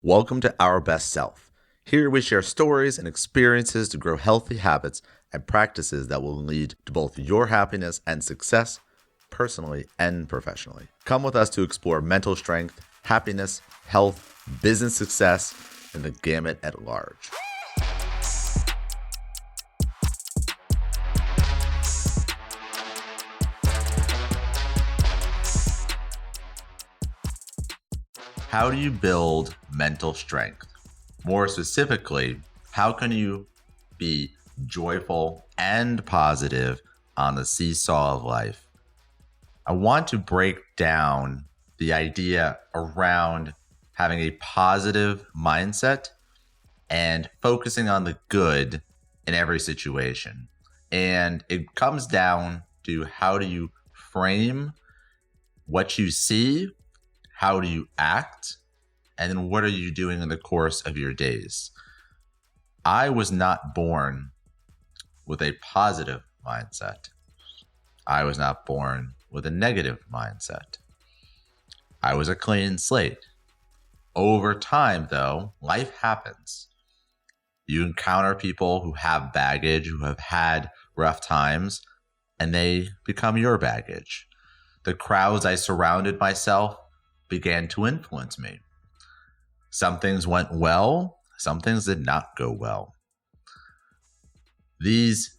Welcome to Our Best Self. Here we share stories and experiences to grow healthy habits and practices that will lead to both your happiness and success, personally and professionally. Come with us to explore mental strength, happiness, health, business success, and the gamut at large. How do you build mental strength? More specifically, how can you be joyful and positive on the seesaw of life? I want to break down the idea around having a positive mindset and focusing on the good in every situation. And it comes down to how do you frame what you see, how do you act, and then what are you doing in the course of your days? I was not born with a positive mindset. I was not born with a negative mindset. I was a clean slate. Over time, though, life happens. You encounter people who have baggage, who have had rough times, and they become your baggage. The crowds I surrounded myself began to influence me. Some things went well, some things did not go well. These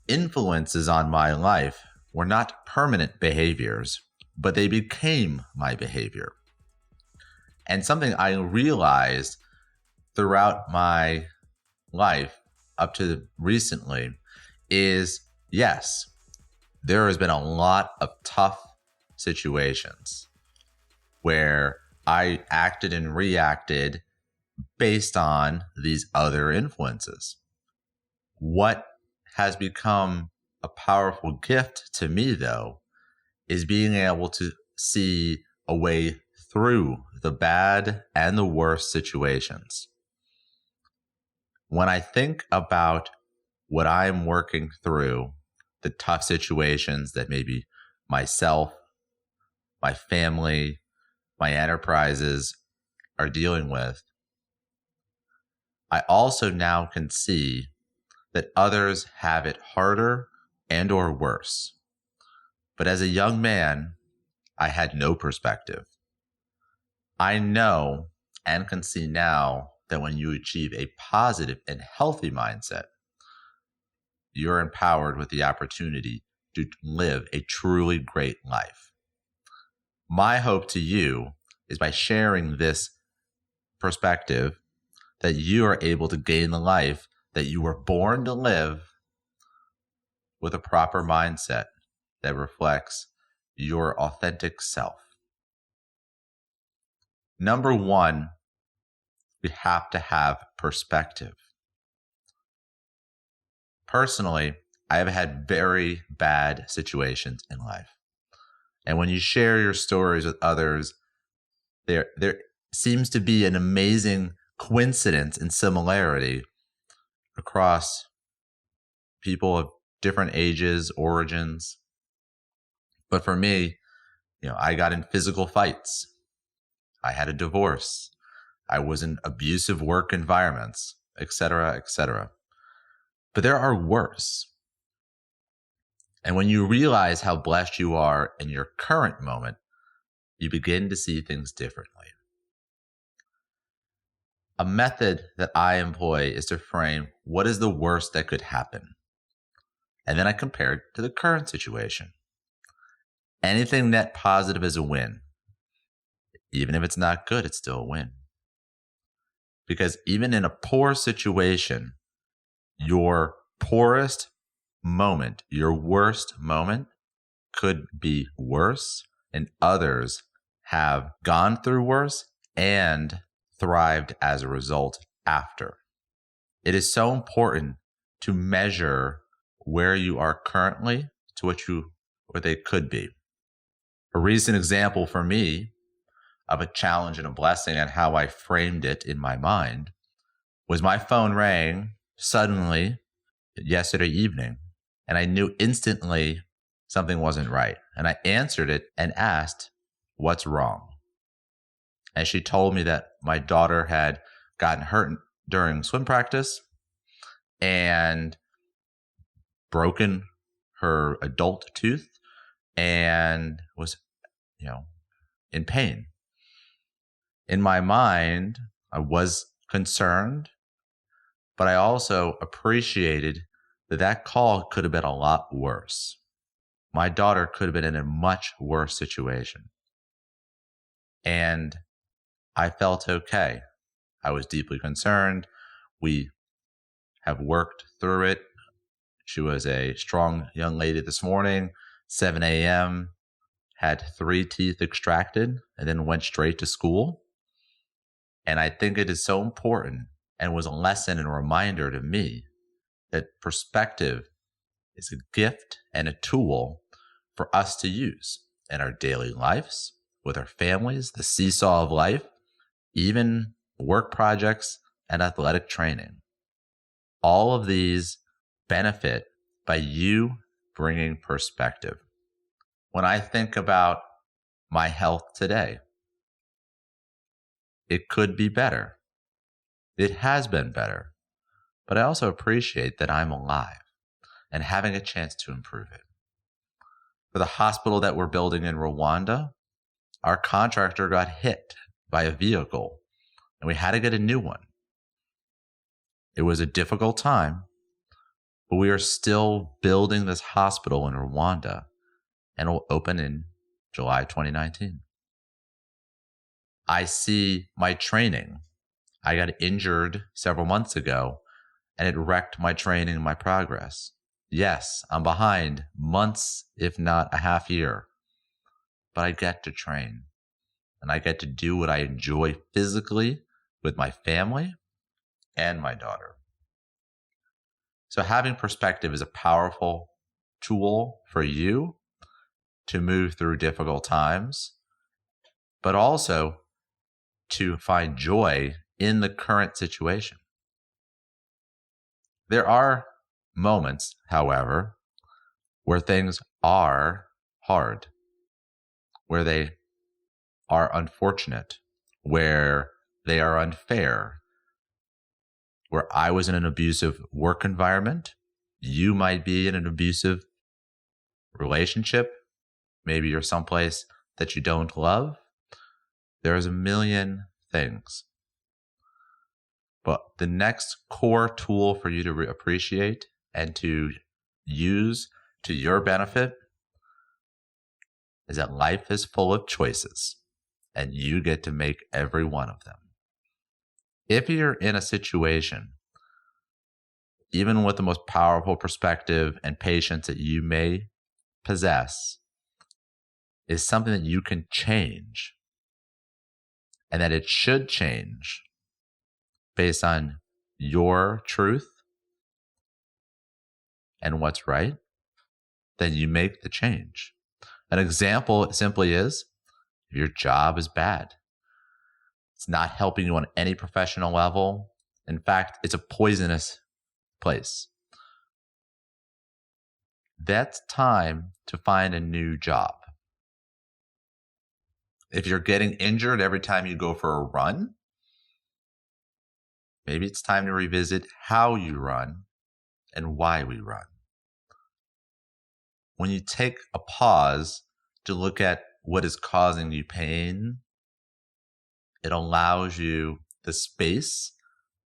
influences on my life were not permanent behaviors, but they became my behavior. And something I realized throughout my life up to recently is, yes, there has been a lot of tough situations where I acted and reacted based on these other influences. What has become a powerful gift to me, though, is being able to see a way through the bad and the worst situations. When I think about what I'm working through, the tough situations that maybe myself, my family, my enterprises are dealing with, I also now can see that others have it harder and or worse. But as a young man, I had no perspective. I know and can see now that when you achieve a positive and healthy mindset, you're empowered with the opportunity to live a truly great life. My hope to you is by sharing this perspective that you are able to gain the life that you were born to live with a proper mindset that reflects your authentic self. Number one, we have to have perspective. Personally, I have had very bad situations in life. And when you share your stories with others, there seems to be an amazing coincidence and similarity across people of different ages, origins. But for me, I got in physical fights. I had a divorce. I was in abusive work environments, etc., etc. But there are worse. And when you realize how blessed you are in your current moment, you begin to see things differently. A method that I employ is to frame what is the worst that could happen. And then I compare it to the current situation. Anything net positive is a win. Even if it's not good, it's still a win. Because even in a poor situation, your poorest moment, your worst moment could be worse, and others have gone through worse and thrived as a result after. It is so important to measure where you are currently to what they could be. A recent example for me of a challenge and a blessing and how I framed it in my mind was my phone rang suddenly yesterday evening, and I knew instantly something wasn't right. And I answered it and asked, "What's wrong?" And she told me that my daughter had gotten hurt during swim practice and broken her adult tooth and was, in pain. In my mind, I was concerned, but I also appreciated that call could have been a lot worse. My daughter could have been in a much worse situation. And I felt okay. I was deeply concerned. We have worked through it. She was a strong young lady this morning, 7 a.m., had 3 teeth extracted, and then went straight to school. And I think it is so important and was a lesson and a reminder to me that perspective is a gift and a tool for us to use in our daily lives, with our families, the seesaw of life, even work projects and athletic training. All of these benefit by you bringing perspective. When I think about my health today, it could be better. It has been better. But I also appreciate that I'm alive and having a chance to improve it. For the hospital that we're building in Rwanda, our contractor got hit by a vehicle and we had to get a new one. It was a difficult time, but we are still building this hospital in Rwanda and it will open in July 2019. I see my training. I got injured several months ago and it wrecked my training and my progress. Yes, I'm behind months, if not a half year, but I get to train and I get to do what I enjoy physically with my family and my daughter. So having perspective is a powerful tool for you to move through difficult times, but also to find joy in the current situation. There are moments, however, where things are hard, where they are unfortunate, where they are unfair, where I was in an abusive work environment. You might be in an abusive relationship. Maybe you're someplace that you don't love. There's a million things. But the next core tool for you to appreciate and to use to your benefit is that life is full of choices and you get to make every one of them. If you're in a situation, even with the most powerful perspective and patience that you may possess, is something that you can change and that it should change based on your truth and what's right, then you make the change. An example simply is, if your job is bad, it's not helping you on any professional level. In fact, it's a poisonous place. That's time to find a new job. If you're getting injured every time you go for a run, maybe it's time to revisit how you run and why we run. When you take a pause to look at what is causing you pain, it allows you the space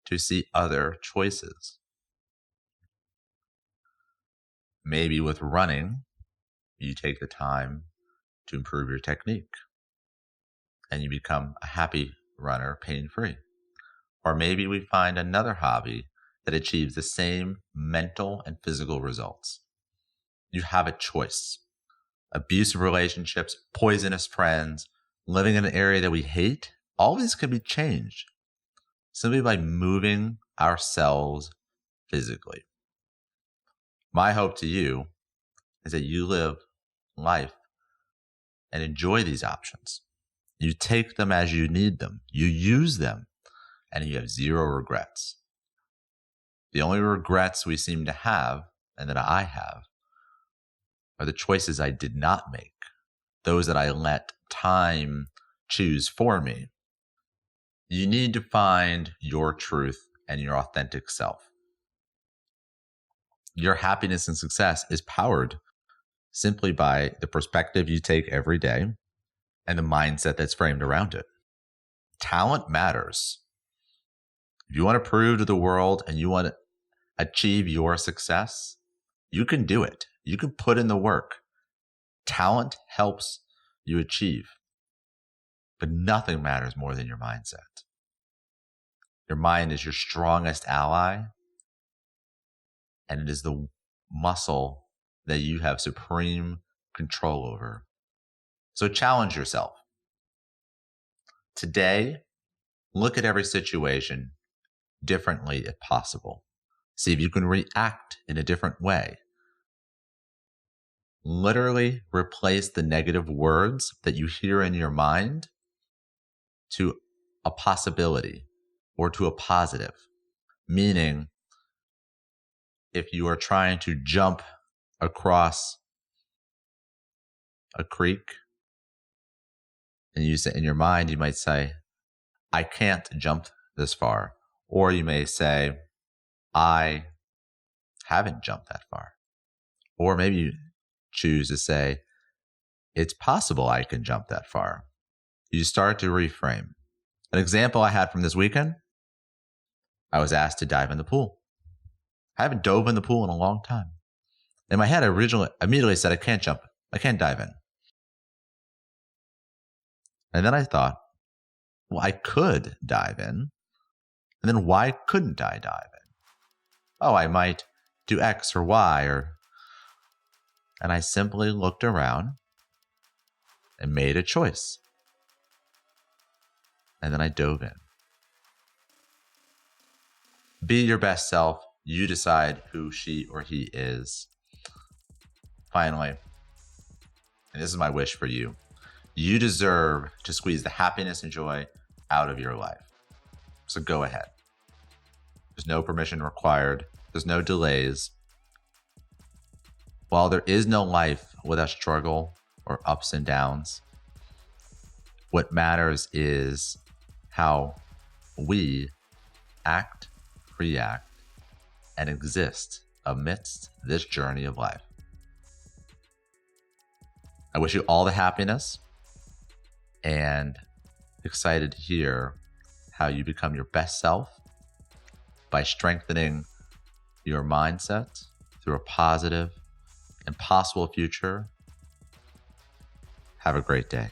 to see other choices. Maybe with running, you take the time to improve your technique and you become a happy runner, pain-free. Or maybe we find another hobby that achieves the same mental and physical results. You have a choice. Abusive relationships, poisonous friends, living in an area that we hate, all these can be changed simply by moving ourselves physically. My hope to you is that you live life and enjoy these options. You take them as you need them. You use them, and you have zero regrets. The only regrets we seem to have, and that I have, are the choices I did not make, those that I let time choose for me, You need to find your truth and your authentic self. Your happiness and success is powered simply by the perspective you take every day and the mindset that's framed around it. Talent matters. If you want to prove to the world and you want to achieve your success, you can do it. You can put in the work. Talent helps you achieve, but nothing matters more than your mindset. Your mind is your strongest ally, and it is the muscle that you have supreme control over. So challenge yourself. Today, look at every situation differently if possible. See if you can react in a different way. Literally replace the negative words that you hear in your mind to a possibility or to a positive. Meaning, if you are trying to jump across a creek, and you say in your mind, you might say, I can't jump this far. Or you may say, I haven't jumped that far. Or maybe you choose to say, it's possible I can jump that far. You start to reframe. An example I had from this weekend, I was asked to dive in the pool. I haven't dove in the pool in a long time. In my head, I immediately said, I can't jump. I can't dive in. And then I thought, well, I could dive in. And then why couldn't I dive in? Oh, I might do X or Y and I simply looked around and made a choice. And then I dove in. Be your best self. You decide who she or he is. Finally, and this is my wish for you, you deserve to squeeze the happiness and joy out of your life. So go ahead. There's no permission required. There's no delays. While there is no life without struggle or ups and downs, what matters is how we act, react, and exist amidst this journey of life. I wish you all the happiness and excited to hear how you become your best self by strengthening your mindset through a positive and possible future. Have a great day.